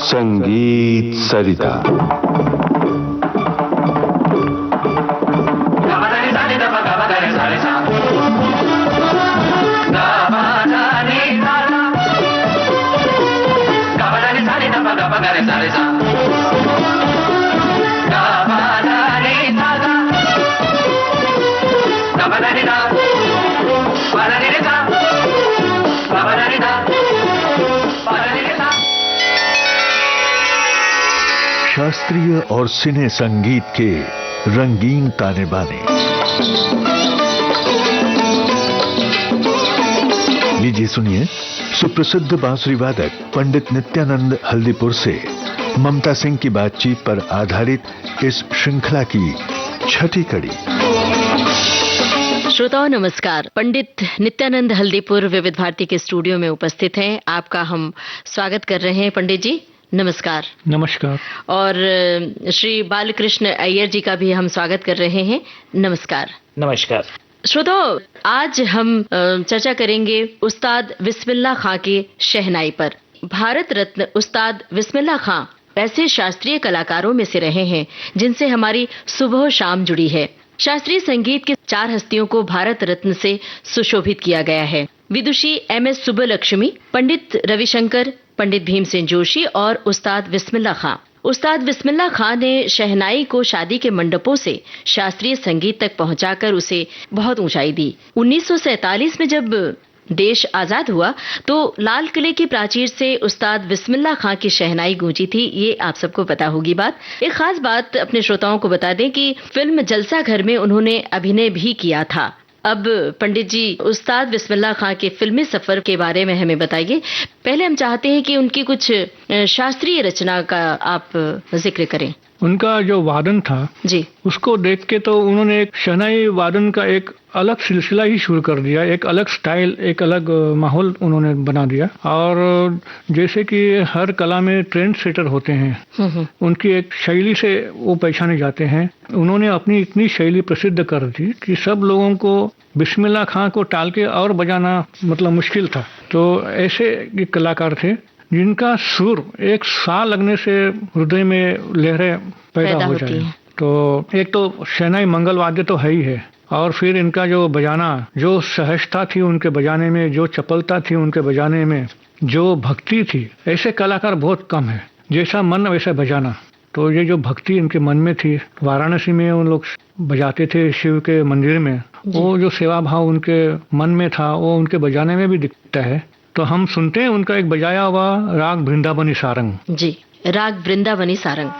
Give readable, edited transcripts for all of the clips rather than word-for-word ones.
संगीत सरिता। शास्त्रीय और सिने संगीत के रंगीन ताने बाने। लीजिए सुनिए सुप्रसिद्ध बांसुरी वादक पंडित नित्यानंद हल्दीपुर से ममता सिंह की बातचीत पर आधारित इस श्रृंखला की छठी कड़ी। श्रोताओं नमस्कार। पंडित नित्यानंद हल्दीपुर विविध भारती के स्टूडियो में उपस्थित हैं। आपका हम स्वागत कर रहे हैं पंडित जी, नमस्कार। नमस्कार। और श्री बालकृष्ण अय्यर जी का भी हम स्वागत कर रहे हैं, नमस्कार। नमस्कार। श्रोताओं, आज हम चर्चा करेंगे उस्ताद बिस्मिल्लाह खां के शहनाई पर। भारत रत्न उस्ताद बिस्मिल्लाह खां ऐसे शास्त्रीय कलाकारों में से रहे हैं जिनसे हमारी सुबह शाम जुड़ी है। शास्त्रीय संगीत के 4 हस्तियों को भारत रत्न से सुशोभित किया गया है। विदुषी MS सुब्बलक्ष्मी, पंडित रविशंकर, पंडित भीमसेन जोशी और उस्ताद बिस्मिल्लाह खां। उस्ताद बिस्मिल्लाह खां ने शहनाई को शादी के मंडपों से शास्त्रीय संगीत तक पहुंचाकर उसे बहुत ऊंचाई दी। 1947 में जब देश आजाद हुआ तो लाल किले की प्राचीर से उस्ताद बिस्मिल्लाह खां की शहनाई गूंजी थी। ये आप सबको पता होगी बात। एक खास बात अपने श्रोताओं को बता दें कि फिल्म जलसा घर में उन्होंने अभिनय भी किया था। अब पंडित जी, उस्ताद बिस्मिल्लाह खां के फिल्मी सफर के बारे में हमें बताइए। पहले हम चाहते हैं कि उनकी कुछ शास्त्रीय रचना का आप जिक्र करें। उनका जो वादन था जी, उसको देख के तो उन्होंने एक शहनाई वादन का एक अलग सिलसिला ही शुरू कर दिया। एक अलग स्टाइल, एक अलग माहौल उन्होंने बना दिया। और जैसे कि हर कला में ट्रेंड सेटर होते हैं, उनकी एक शैली से वो पहचाने जाते हैं। उन्होंने अपनी इतनी शैली प्रसिद्ध कर दी कि सब लोगों को बिस्मिल्लाह खां को टाल के और बजाना मतलब मुश्किल था। तो ऐसे कलाकार थे जिनका सुर एक सा लगने से हृदय में लहरें पैदा हो जाए। तो एक तो शहनाई मंगल वाद्य तो है ही है, और फिर इनका जो बजाना, जो सहजता थी उनके बजाने में, जो चपलता थी उनके बजाने में, जो भक्ति थी, ऐसे कलाकार बहुत कम है। जैसा मन वैसा बजाना। तो ये जो भक्ति इनके मन में थी, वाराणसी में उन लोग बजाते थे शिव के मंदिर में, वो जो सेवा भाव उनके मन में था वो उनके बजाने में भी दिखता है। तो हम सुनते हैं उनका एक बजाया हुआ राग वृंदावनी सारंग। जी, राग वृंदावनी सारंग।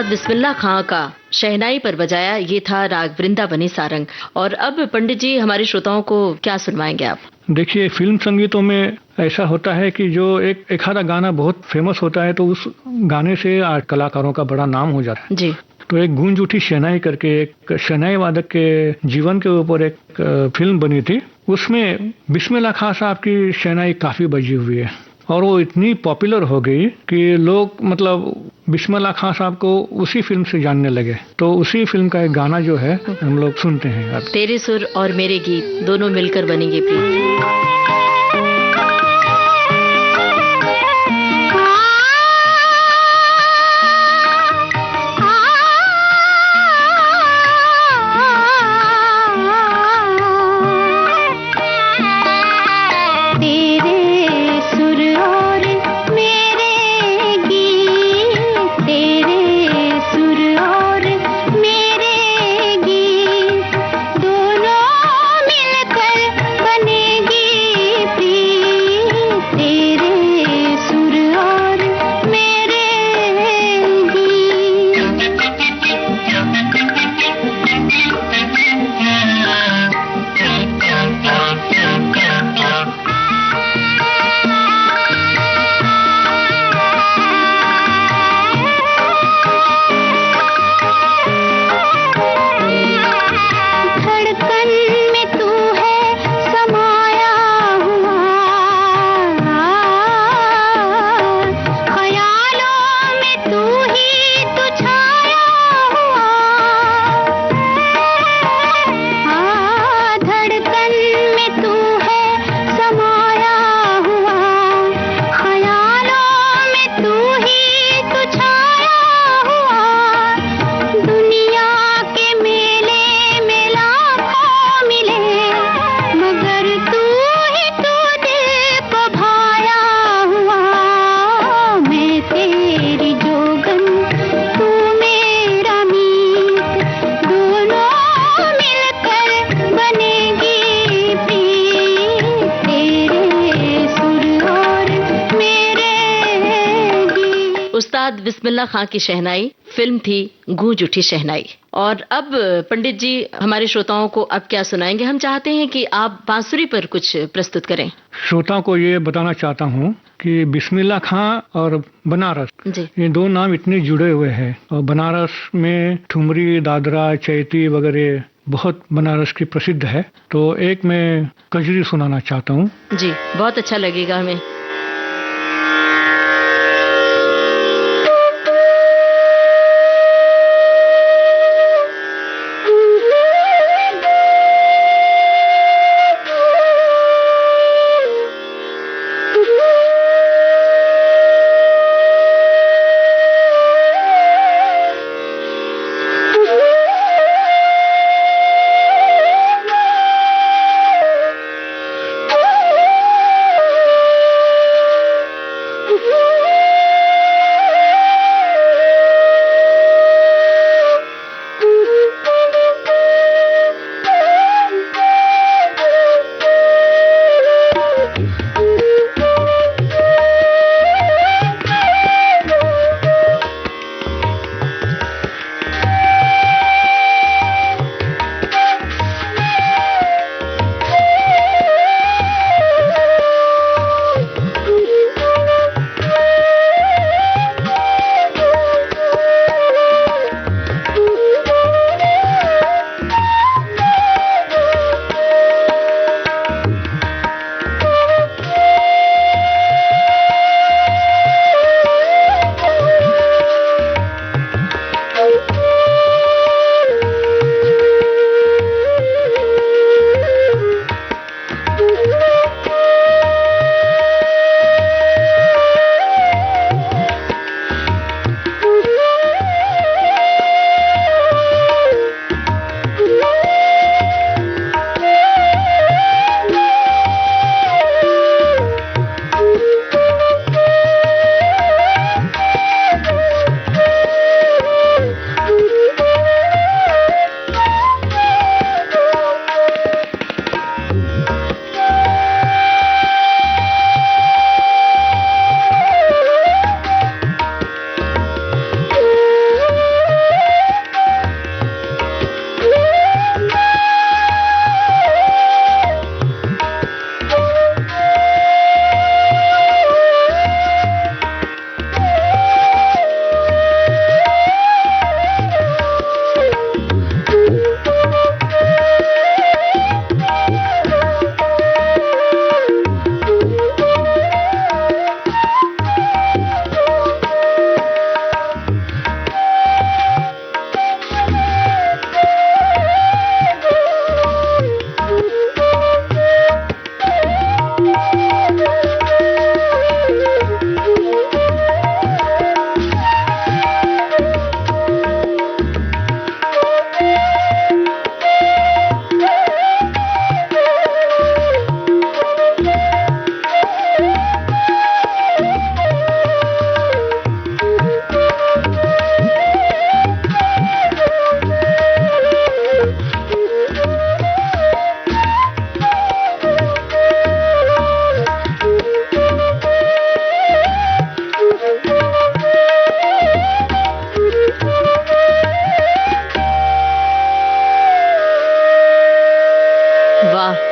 उस्ताद बिस्मिल्लाह खां का शहनाई पर बजाया ये था राग वृंदावनी सारंग। और अब पंडित जी हमारे श्रोताओं को क्या सुनवाएंगे आप? देखिए, फिल्म संगीतों में ऐसा होता है कि जो एक आधा गाना बहुत फेमस होता है तो उस गाने से आज कलाकारों का बड़ा नाम हो जाता है जी। तो एक गूंज उठी शहनाई करके एक शहनाई वादक के जीवन के ऊपर एक फिल्म बनी थी। उसमें बिस्मिल्लाह खां साहब की शहनाई काफी बजी हुई है और वो इतनी पॉपुलर हो गई कि लोग मतलब बिस्मिल्लाह खां साहब को उसी फिल्म से जानने लगे। तो उसी फिल्म का एक गाना जो है हम लोग सुनते हैं अब। तेरे सुर और मेरे गीत दोनों मिलकर बनेंगे प्रीत। उस्ताद बिस्मिल्लाह खां की शहनाई फिल्म थी गूंज उठी शहनाई। और अब पंडित जी हमारे श्रोताओं को अब क्या सुनाएंगे? हम चाहते हैं कि आप बांसुरी पर कुछ प्रस्तुत करें। श्रोताओं को ये बताना चाहता हूँ कि बिस्मिल्लाह खां और बनारस जी। ये दो नाम इतने जुड़े हुए हैं और बनारस में ठुमरी, दादरा, चैती वगैरह बहुत बनारस की प्रसिद्ध है। तो एक मैं कजरी सुनाना चाहता हूँ। जी, बहुत अच्छा लगेगा हमें।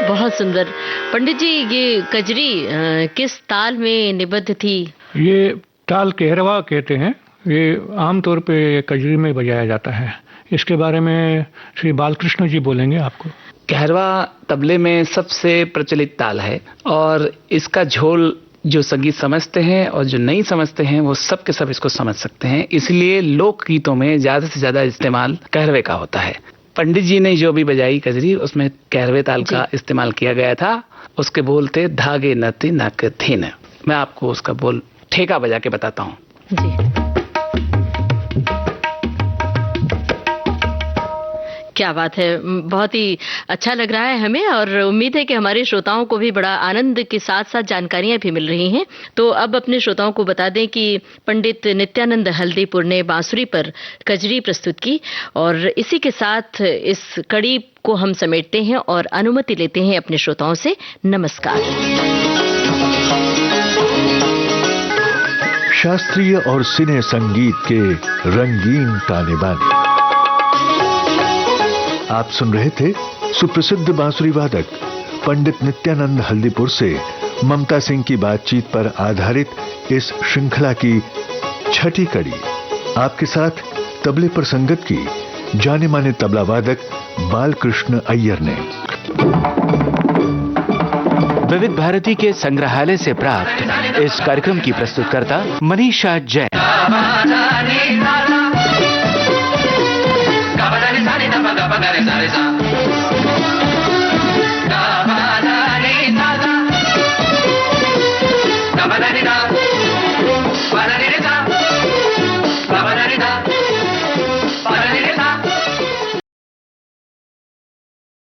बहुत सुंदर। पंडित जी, ये कजरी किस ताल में निबद्ध थी? ये ताल कहरवा कहते हैं। ये आमतौर पे कजरी में बजाया जाता है। इसके बारे में श्री बालकृष्ण जी बोलेंगे आपको। कहरवा तबले में सबसे प्रचलित ताल है और इसका झोल जो संगीत समझते हैं और जो नहीं समझते हैं वो सब के सब इसको समझ सकते हैं। इसलिए लोक गीतों में ज्यादा से ज्यादा इस्तेमाल कहरवे का होता है। पंडित जी ने जो भी बजाई कजरी उसमें कहरवे ताल का इस्तेमाल किया गया था। उसके बोल थे धागे नती नक थीन। मैं आपको उसका बोल ठेका बजा के बताता हूँ। जी, क्या बात है, बहुत ही अच्छा लग रहा है हमें और उम्मीद है कि हमारे श्रोताओं को भी बड़ा आनंद के साथ साथ जानकारियां भी मिल रही हैं। तो अब अपने श्रोताओं को बता दें कि पंडित नित्यानंद हल्दीपुर ने बांसुरी पर कजरी प्रस्तुत की और इसी के साथ इस कड़ी को हम समेटते हैं और अनुमति लेते हैं अपने श्रोताओं से। नमस्कार। शास्त्रीय और सिने संगीत के रंगीन ताने बाने आप सुन रहे थे। सुप्रसिद्ध बांसुरी वादक पंडित नित्यानंद हल्दीपुर से ममता सिंह की बातचीत पर आधारित इस श्रृंखला की छठी कड़ी। आपके साथ तबले पर संगत की जाने माने तबला वादक बालकृष्ण अय्यर ने। विविध भारती के संग्रहालय से प्राप्त इस कार्यक्रम की प्रस्तुतकर्ता मनीषा जैन।